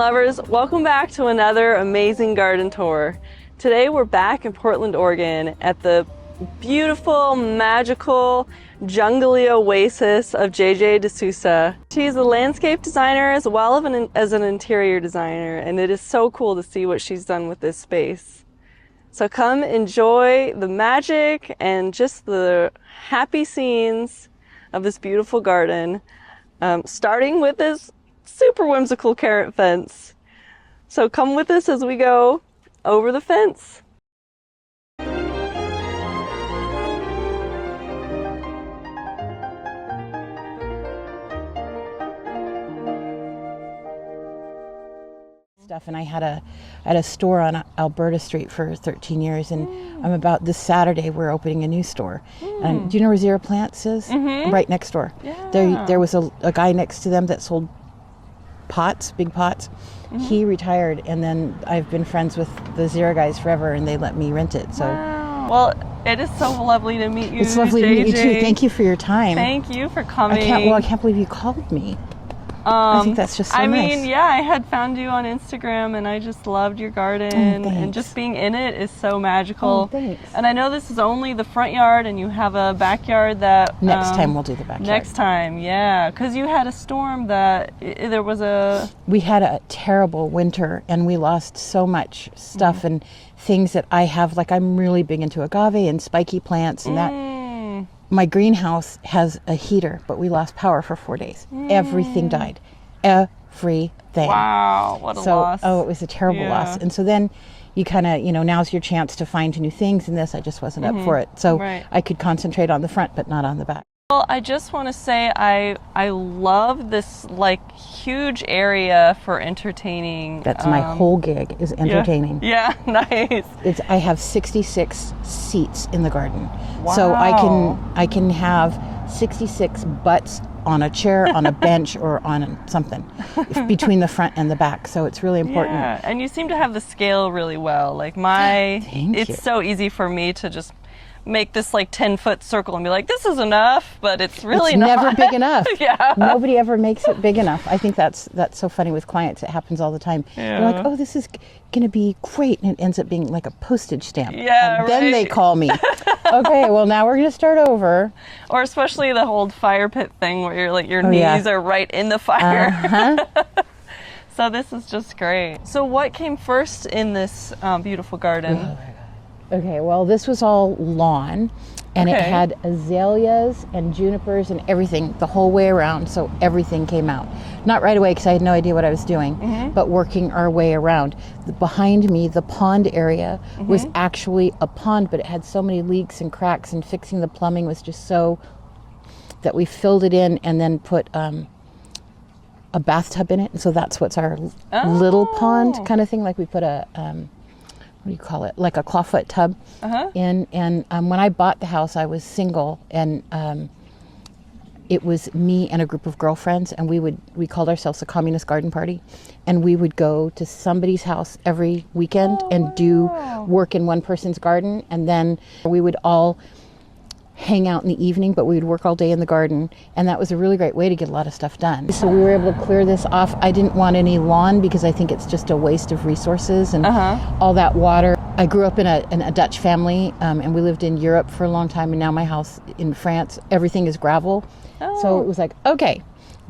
lovers, welcome back to another amazing garden tour. Today we're back in Portland, Oregon at the beautiful, magical, jungly oasis of JJ de Sousa. She's a landscape designer as well as an interior designer, and it is so cool to see what she's done with this space. So come enjoy the magic and just the happy scenes of this beautiful garden, starting with this super whimsical carrot fence. So come with us as we go over the fence. And I had a store on Alberta Street for 13 years, and I'm about this Saturday we're opening a new store. And do you know where Zero Plants is? Right next door. Yeah. There was a guy next to them that sold pots, big pots. He retired, and then I've been friends with the Zero guys forever, and they let me rent it. So wow. Well, it is so lovely to meet you. It's lovely JJ. to meet you too. Thank you for your time. Thank you for coming. I can't believe you called me. I think that's just so nice. I mean, yeah, I had found you on Instagram and I just loved your garden, and just being in it is so magical. Oh, thanks. And I know this is only the front yard and you have a backyard that... Next time we'll do the backyard. Next time, yeah, because you had a storm that there was a... We had a terrible winter and we lost so much stuff and things that I have, like I'm really big into agave and spiky plants and that. My greenhouse has a heater, but we lost power for 4 days. Everything died. Everything. Wow, what a loss. Oh, it was a terrible loss. And so then you kind of, now's your chance to find new things in this. I just wasn't up for it. So I could concentrate on the front, but not on the back. Well, I just want to say I love this like huge area for entertaining. That's my whole gig is entertaining. Yeah, nice. I have 66 seats in the garden. Wow. So I can have 66 butts on a chair, on a bench, or on something between the front and the back. So it's really important. Yeah, and you seem to have the scale really well. Like it's so easy for me to just make this like 10-foot circle and be like, this is enough, but it's really not. Never big enough. Yeah. Nobody ever makes it big enough. I think that's so funny with clients. It happens all the time. Yeah. They're like, oh, this is going to be great. And it ends up being like a postage stamp. Yeah, and then they call me. Okay, well, now we're going to start over. Or especially the whole fire pit thing where you're like, your knees are right in the fire. So this is just great. So what came first in this beautiful garden? Okay, well, this was all lawn, and it had azaleas and junipers and everything the whole way around, so everything came out. Not right away because I had no idea what I was doing, but working our way around. Behind me, the pond area was actually a pond, but it had so many leaks and cracks, and fixing the plumbing was just so that we filled it in and then put a bathtub in it, and so that's what's our little pond kind of thing, like we put a... what do you call it? Like a clawfoot tub in. And when I bought the house, I was single, and it was me and a group of girlfriends, and we called ourselves a communist garden party, and we would go to somebody's house every weekend and do work in one person's garden, and then we would all hang out in the evening, but we would work all day in the garden, and that was a really great way to get a lot of stuff done. So we were able to clear this off. I didn't want any lawn because I think it's just a waste of resources and all that water. I grew up in a Dutch family, and we lived in Europe for a long time, and now my house in France, everything is gravel. So it was like, okay,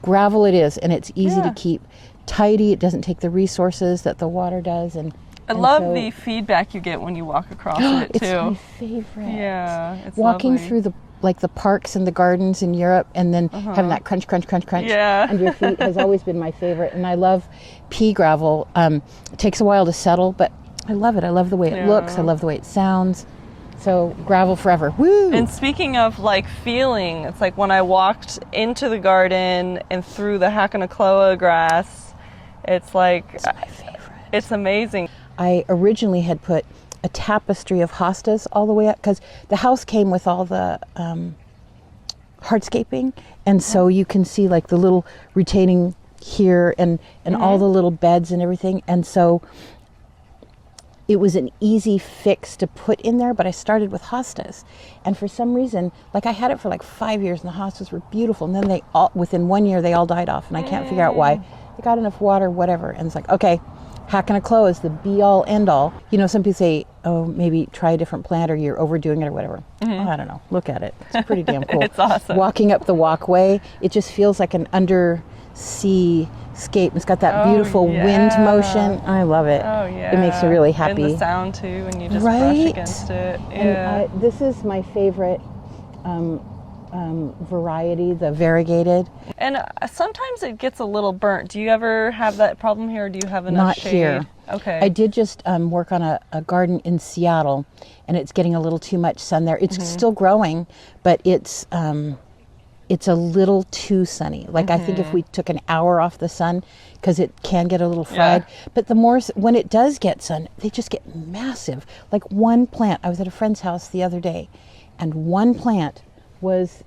gravel it is, and it's easy to keep tidy. It doesn't take the resources that the water does. And I love the feedback you get when you walk across it too. It's my favorite. Yeah, it's walking lovely. through the parks and the gardens in Europe, and then having that crunch, crunch, crunch, crunch under your feet has always been my favorite. And I love pea gravel. It takes a while to settle, but I love it. I love the way it looks. I love the way it sounds. So gravel forever. Woo! And speaking of like feeling, it's like when I walked into the garden and through the Hakanakloa grass, it's like it's my favorite. It's amazing. I originally had put a tapestry of hostas all the way up because the house came with all the hardscaping, and so you can see like the little retaining here and all the little beds and everything, and so it was an easy fix to put in there, but I started with hostas. And for some reason, like I had it for like 5 years and the hostas were beautiful, and then within 1 year, they all died off, and I can't figure out why. they got enough water, whatever. And it's like, okay, how can I close the be all end all? You know, some people say, oh, maybe try a different plant or you're overdoing it or whatever. Oh, I don't know. Look at it. It's pretty damn cool. It's awesome. Walking up the walkway, it just feels like an undersea scape. It's got that beautiful wind motion. I love it. Oh, yeah. It makes me really happy. And the sound, too, when you just brush against it. Yeah. And this is my favorite variety, the variegated. And sometimes it gets a little burnt. Do you ever have that problem here, or do you have enough shade? Not here. Okay. I did just work on a garden in Seattle, and it's getting a little too much sun there. It's still growing, but it's a little too sunny. Like I think if we took an hour off the sun, because it can get a little fried. Yeah. But the more, when it does get sun, they just get massive. Like one plant, I was at a friend's house the other day, and one plant was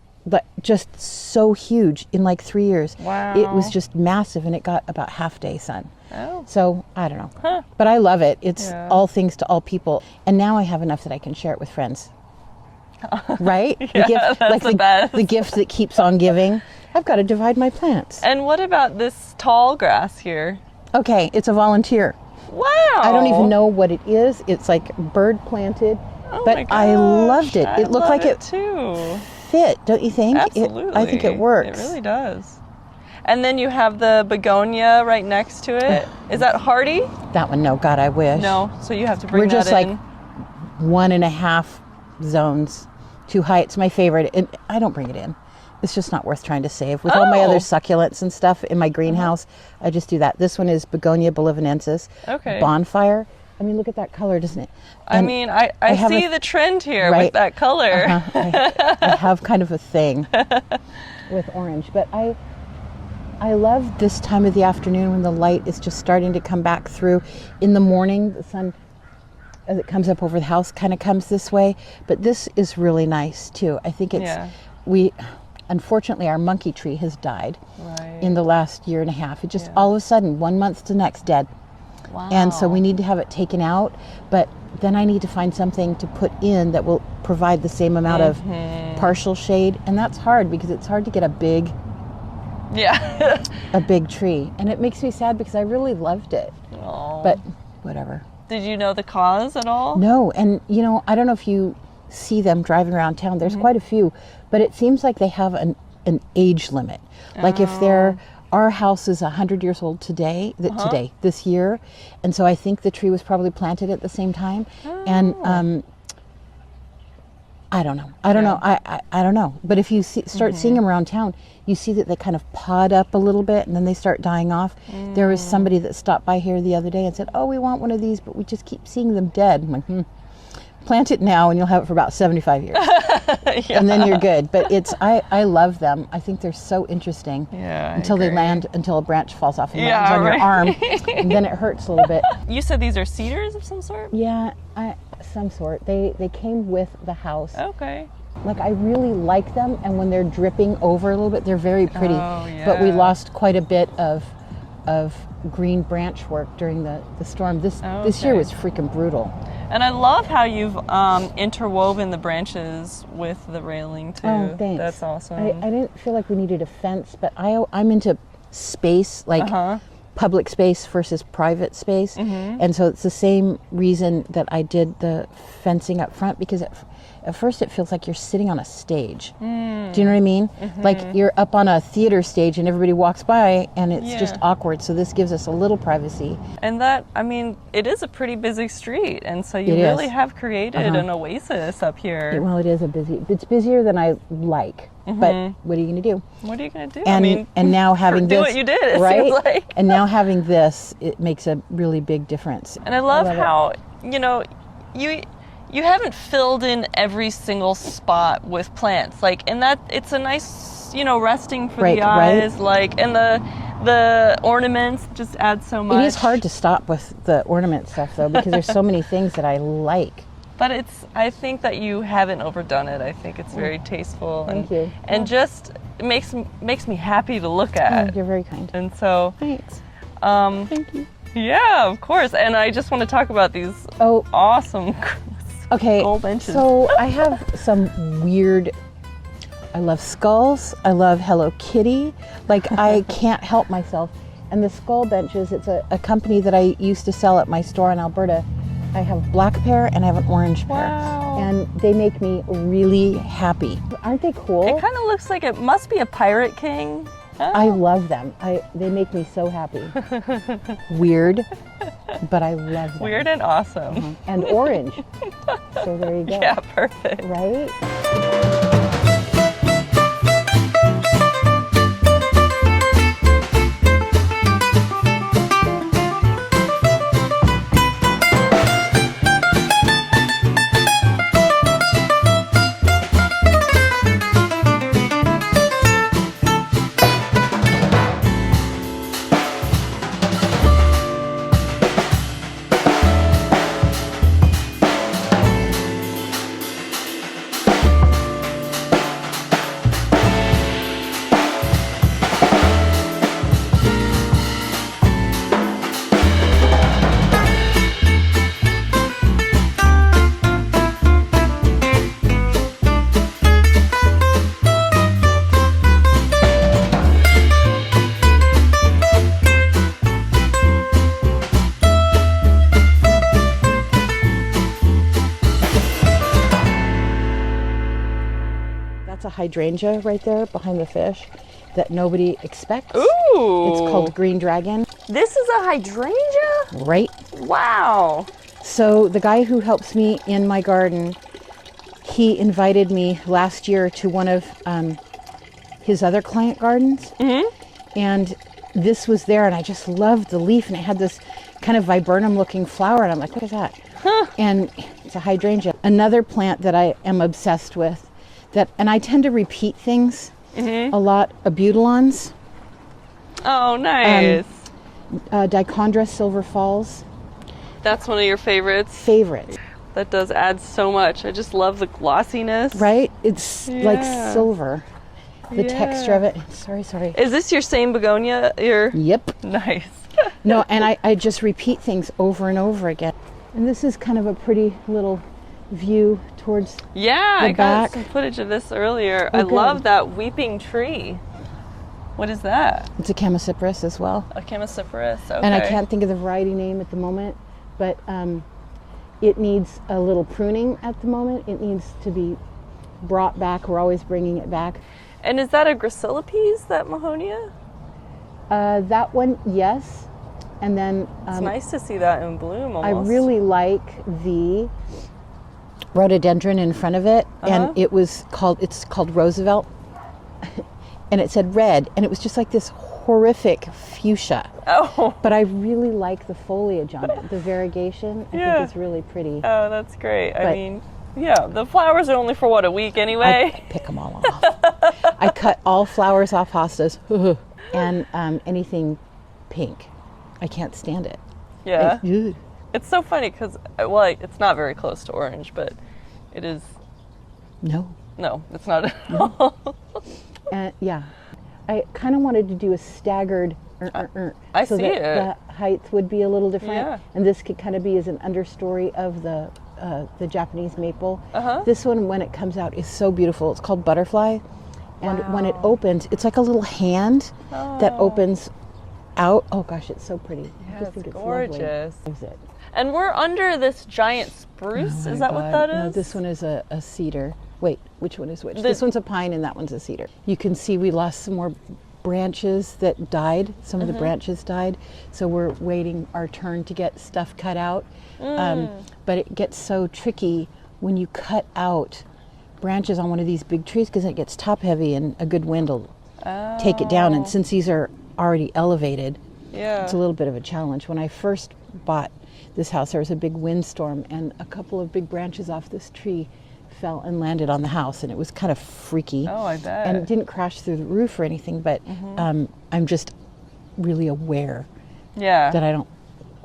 just so huge in like 3 years. Wow. It was just massive, and it got about half day sun. Oh. So I don't know, but I love it. It's all things to all people, and now I have enough that I can share it with friends. Right? Yeah, the gift, that's the best. The gift that keeps on giving. I've got to divide my plants. And what about this tall grass here? Okay, it's a volunteer. Wow. I don't even know what it is. It's like bird planted, oh but my gosh, I loved it. It looked like it too. Fit, don't you think? Absolutely. I think it works. It really does. And then you have the begonia right next to it. Is that hardy? That one, no. God, I wish. No, so you have to bring We're that just in. like 1.5 zones too high. It's my favorite. And I don't bring it in. It's just not worth trying to save. With all my other succulents and stuff in my greenhouse, I just do that. This one is Begonia boliviensis. Okay. Bonfire. I mean, look at that color, doesn't it? And I mean, I see the trend here with that color. I have kind of a thing with orange, but I love this time of the afternoon when the light is just starting to come back through. In the morning, the sun, as it comes up over the house, kind of comes this way. But this is really nice too. I think it's unfortunately our monkey tree has died in the last 1.5 years. It just all of a sudden, 1 month to next, dead. Wow. And so we need to have it taken out, but then I need to find something to put in that will provide the same amount of partial shade, and that's hard because it's hard to get a big tree, and it makes me sad because I really loved it. Aww. But whatever. Did you know the cause at all? No, and you know, I don't know if you see them driving around town. There's quite a few, but it seems like they have an age limit. Like if our house is 100 years old today, this year, and so I think the tree was probably planted at the same time. And I don't know. I don't know. I don't know. But if you start seeing them around town, you see that they kind of pod up a little bit and then they start dying off. There was somebody that stopped by here the other day and said, "Oh, we want one of these, but we just keep seeing them dead." I'm like, plant it now and you'll have it for about 75 years. And then you're good. But I love them. I think they're so interesting. Yeah. Until they land, until a branch falls off and lands on your arm. And then it hurts a little bit. You said these are cedars of some sort? Yeah, some sort. They came with the house. Okay. Like I really like them, and when they're dripping over a little bit, they're very pretty. Oh, yeah. But we lost quite a bit of green branch work during the storm. This year was freaking brutal. And I love how you've interwoven the branches with the railing too. Oh, thanks. That's awesome. I didn't feel like we needed a fence, but I'm into space, like public space versus private space. And so it's the same reason that I did the fencing up front, because at first it feels like you're sitting on a stage. Do you know what I mean? Like you're up on a theater stage and everybody walks by and it's just awkward. So this gives us a little privacy. And that, I mean, it is a pretty busy street. And so you really have created an oasis up here. Well, it's busier than I like. But what are you going to do? What are you going to do? And now having this, do what you did, it right? seems like. And now having this, it makes a really big difference. And I love how, you know, you haven't filled in every single spot with plants. Like, and that it's a nice, you know, resting for the eyes. Like, and the ornaments just add so much. It is hard to stop with the ornament stuff though, because there's so many things that I like. But I think that you haven't overdone it. I think it's very tasteful. Thank you. And just it makes me happy to look at. Oh, you're very kind. And so thanks. Thank you. Yeah, of course. And I just want to talk about these awesome gold benches. So I have some weird, I love skulls. I love Hello Kitty. Like I can't help myself. And the skull benches, it's a company that I used to sell at my store in Alberta. I have black pear and I have an orange pear. Wow. And they make me really happy. Aren't they cool? It kind of looks like it must be a pirate king. Oh. I love them. They make me so happy. Weird, but I love them. Weird and awesome. And orange. So there you go. Yeah, perfect. Right? That's a hydrangea right there behind the fish that nobody expects. Ooh! It's called green dragon. This is a hydrangea? Right. Wow. So the guy who helps me in my garden, he invited me last year to one of his other client gardens. And this was there, and I just loved the leaf, and it had this kind of viburnum looking flower, and I'm like, what is that? And it's a hydrangea. Another plant that I am obsessed with, and I tend to repeat things a lot, abutilons. Oh, nice. Dichondra silver falls. That's one of your favorites? Favorite. That does add so much. I just love the glossiness. Right? It's like silver. The texture of it. Sorry. Is this your same begonia? Yep. Nice. No, and I just repeat things over and over again. And this is kind of a pretty little view towards I back. got some footage of this earlier. Oh, I good. love that weeping tree. What is that? It's a chamacypris as well. A chamacypris. Okay. And I can't think of the variety name at the moment, but it needs a little pruning at the moment. It needs to be brought back. We're always bringing it back. And is that a gracillipes, that Mahonia? That one, yes. And then It's nice to see that in bloom almost. I really like the rhododendron in front of it, and it's called Roosevelt, and it said red, and it was just like this horrific fuchsia. Oh. But I really like the foliage on it. The variegation, I think is really pretty. Oh, that's great. I mean, yeah, the flowers are only for what, a week anyway? I pick them all off. I cut all flowers off hostas, and anything pink. I can't stand it. Yeah. It's so funny because, well, it's not very close to orange, but it is. No, it's not at all. Yeah. I kind of wanted to do a staggered I so see that it. the height would be a little different. Yeah. And this could kind of be as an understory of the Japanese maple. This one, when it comes out, is so beautiful. It's called Butterfly. And when it opens, it's like a little hand that opens out. Oh gosh, it's so pretty. I just think it's gorgeous. Lovely. Loves it. And we're under this giant spruce. Oh is my that what God. that is? No, this one is a cedar. Wait, which one is which? This one's a pine and that one's a cedar. You can see we lost some more branches that died. Some of the branches died. So we're waiting our turn to get stuff cut out. But it gets so tricky when you cut out branches on one of these big trees because it gets top heavy and a good wind will take it down. And since these are already elevated, it's a little bit of a challenge. When I first bought this house, there was a big windstorm and a couple of big branches off this tree fell and landed on the house, and it was kind of freaky. Oh, I bet. And it didn't crash through the roof or anything, but I'm just really aware that I don't,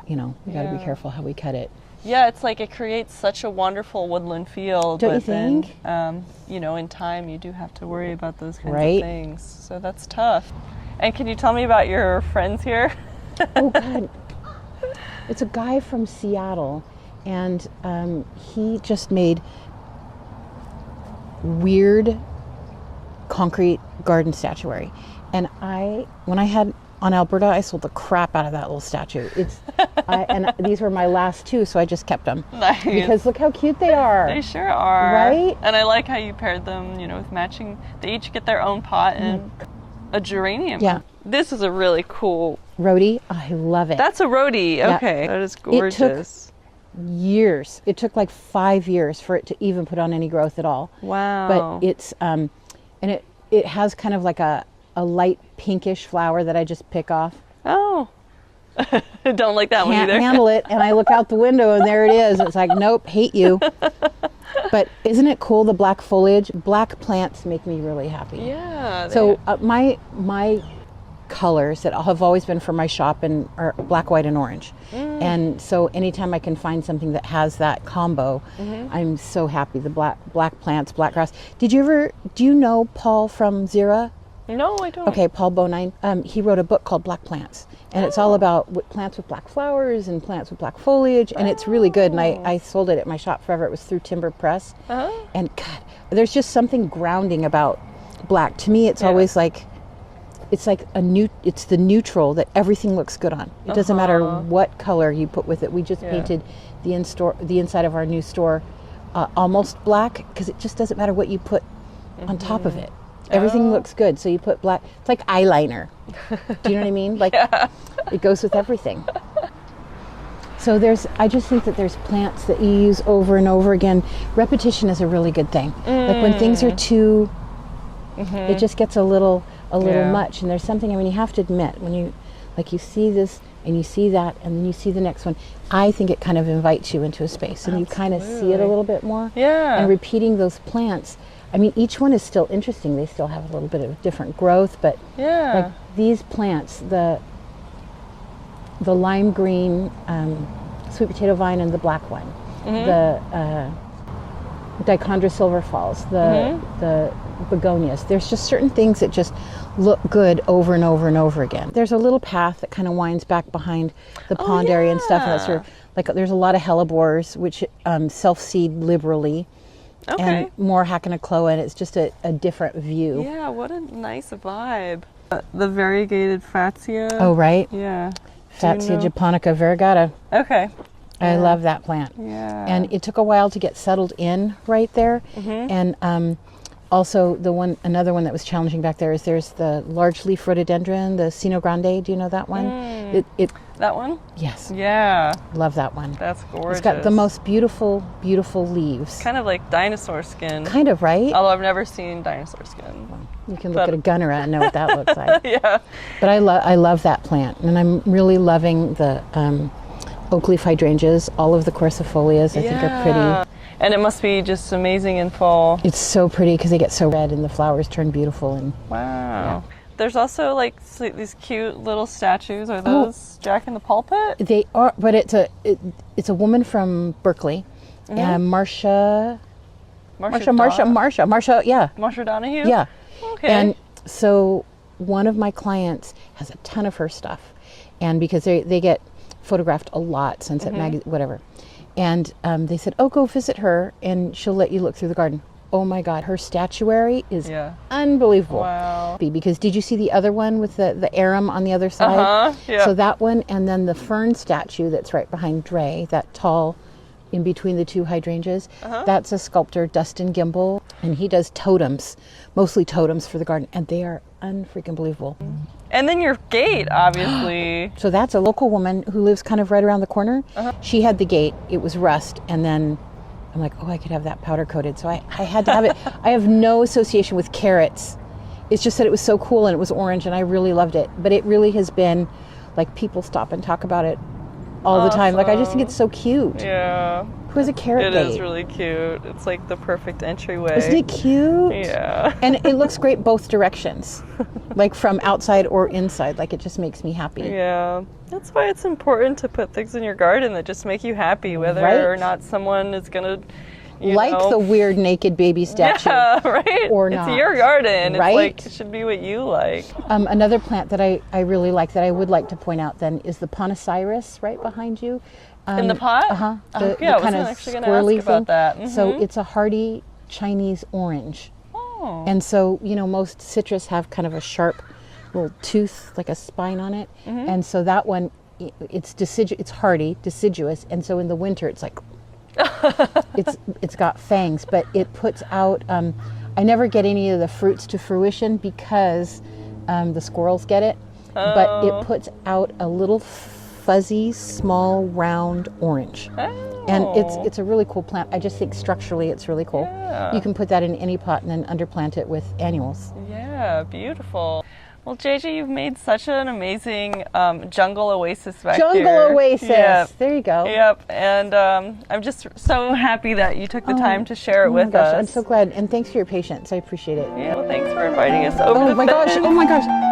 we gotta be careful how we cut it. Yeah, it's like it creates such a wonderful woodland feel. Don't but you think? Then, in time you do have to worry about those kinds of things. So that's tough. And can you tell me about your friends here? Oh, God. It's a guy from Seattle, and he just made weird concrete garden statuary. And when I had on Alberta, I sold the crap out of that little statue. And these were my last two, so I just kept them. Nice. Because look how cute they are. They sure are. Right? And I like how you paired them, with matching. They each get their own pot and a geranium. Yeah. This is a really cool Rhodey, I love it. That's a rhodey. Yeah. Okay. That is gorgeous. Years. It took like 5 years for it to even put on any growth at all. Wow. But it's and it has kind of like a light pinkish flower that I just pick off. Oh. Don't like that one Can't either. handle it, and I look out the window and there it is. It's like, nope, hate you. But isn't it cool, the black foliage? Black plants make me really happy. Yeah. So my colors that have always been for my shop are black, white, and orange. And so anytime I can find something that has that combo, I'm so happy. The black plants, black grass. Do you know Paul from Zira? No, I don't. Okay, Paul Bonine. He wrote a book called Black Plants, and it's all about plants with black flowers and plants with black foliage, and it's really good. And I sold it at my shop forever. It was through Timber Press. And God, there's just something grounding about black. To me, it's always like, it's like it's the neutral that everything looks good on. It doesn't matter what color you put with it. We just painted the inside of our new store almost black, because it just doesn't matter what you put on top of it. Everything looks good, so you put black. It's like eyeliner. Do you know what I mean? Like, it goes with everything. So I just think that there's plants that you use over and over again. Repetition is a really good thing. Like when things are too, it just gets a little much. And there's something, you have to admit, when you see this and you see that and then you see the next one, I think it kind of invites you into a space and you kind of see it a little bit more. Yeah. And repeating those plants, each one is still interesting. They still have a little bit of different growth, but like these plants, the lime green sweet potato vine and the black one, the Dichondra silver falls, the begonias. There's just certain things that just look good over and over and over again. There's a little path that kind of winds back behind the pond area and stuff. And that's where, like, there's a lot of hellebores which self-seed liberally. Okay. And more Hackana, and it's just a different view. Yeah, what a nice vibe. The variegated Fatsia. Oh, right? Yeah. Fatsia japonica variegata. Okay. I love that plant. Yeah. And it took a while to get settled in right there. And also another one that was challenging back there is there's the large leaf rhododendron, the Sino Grande. Do you know that one? That one? Yes. Yeah. Love that one. That's gorgeous. It's got the most beautiful, beautiful leaves. Kind of like dinosaur skin. Kind of, right? Although I've never seen dinosaur skin. You can look at a gunnera and know what that looks like. Yeah. But I love that plant, and I'm really loving the oak leaf hydrangeas. All of the corsifolias I think are pretty. And it must be just amazing in fall. It's so pretty because they get so red and the flowers turn beautiful. And wow. Yeah. There's also like these cute little statues. Are those Jack in the Pulpit? They are, but it's a woman from Berkeley, Marsha, yeah. Marsha Donahue? Yeah. Okay. And so one of my clients has a ton of her stuff, and because they get photographed a lot, Sunset Magazine, whatever. And they said, oh, go visit her and she'll let you look through the garden. Oh my God, her statuary is unbelievable. Wow. Because did you see the other one with the arum on the other side? Yeah. So that one, and then the fern statue that's right behind Dre, that tall, in between the two hydrangeas, that's a sculptor, Dustin Gimble, and he does totems, mostly totems for the garden, and they are unfreaking believable. And then your gate, obviously. So that's a local woman who lives kind of right around the corner. She had the gate, it was rust, and then I'm like, oh, I could have that powder coated. So I had to have it. I have no association with carrots. It's just that it was so cool and it was orange and I really loved it. But it really has been like people stop and talk about it all the time. Like, I just think it's so cute. Yeah. Who has a carrot gate? It is really cute. It's like the perfect entryway. Isn't it cute? Yeah. And it looks great both directions, like from outside or inside. Like, it just makes me happy. Yeah. That's why it's important to put things in your garden that just make you happy, whether or not someone is going to, the weird naked baby statue. Yeah, right? Or not. It's your garden. Right? It's like, it should be what you like. Another plant that I really like that I would like to point out then is the Ponocyrus right behind you. In the pot? The I kind was of actually going to ask about that. So it's a hardy Chinese orange. Oh. And so, most citrus have kind of a sharp little tooth, like a spine on it. And so that one, it's hardy, deciduous, and so in the winter it's like it's got fangs, but it puts out. I never get any of the fruits to fruition because the squirrels get it, but it puts out a little fuzzy, small, round orange. And it's a really cool plant. I just think structurally it's really cool. Yeah. You can put that in any pot and then underplant it with annuals. Yeah, beautiful. Well, JJ, you've made such an amazing jungle oasis back here. Jungle oasis. Yep. There you go. Yep. And I'm just so happy that you took the time to share it with us. I'm so glad. And thanks for your patience. I appreciate it. Yeah, well, thanks for inviting us over. Oh my gosh.